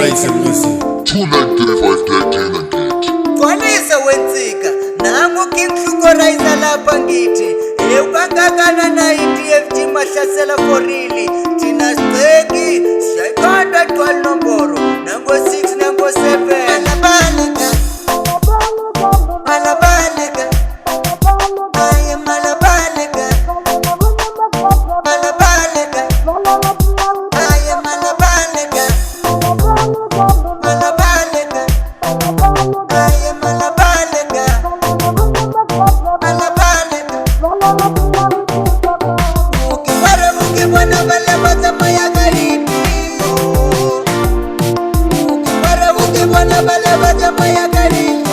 Rise Music 2935 Kolisa wenzika nangu kimhlukorayisa lapha ngithi ukangakana na iDFG mahlasela forili thina siceki siyayikhanda gcwala nomboro nango 6 nango 7 malabaleka aye malabaleka aye malabaleka aye malabaleka ukibona vale vatamaya karibu ukibona vale vatamaya karibu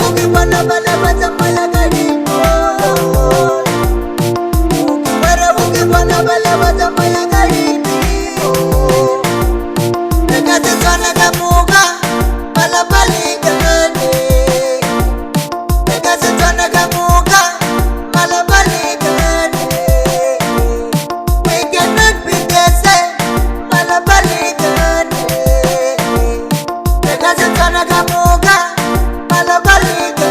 ukibona vale vatamaya karibu ukibona vale vatamaya karibu nekazitwana kamuka malabalika nekazitwana kamuka malabalika we cannot be kese malabalika nekazitwana kamuka malabalika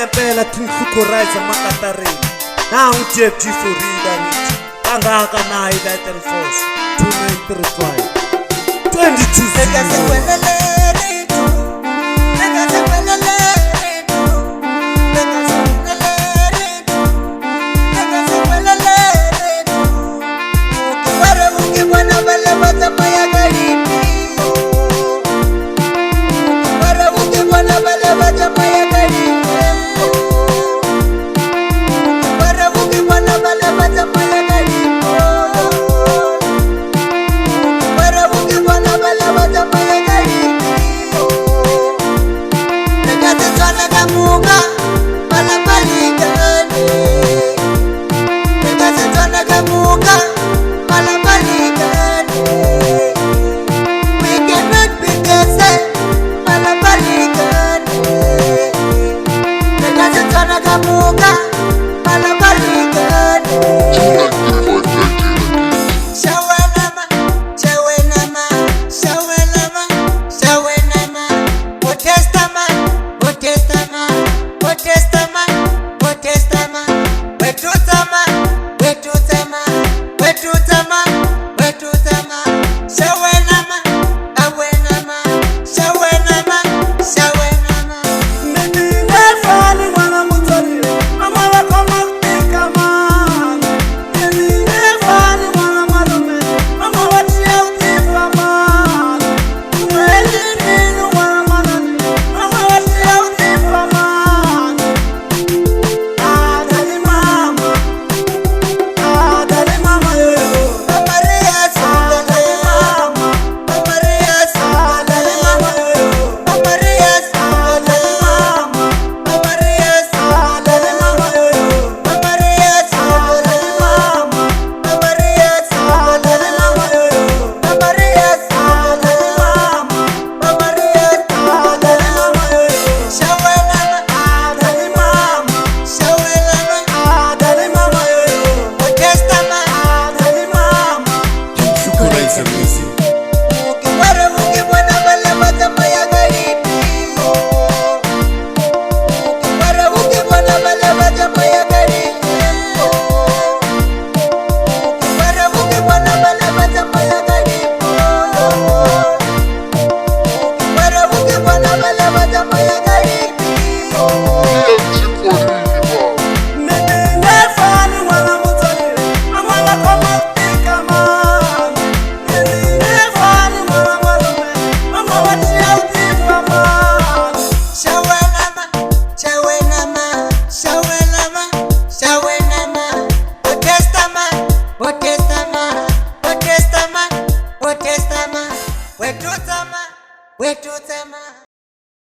Rise Makatari now JFG for reader Angaka na Light and Force 2935 22 Wetutama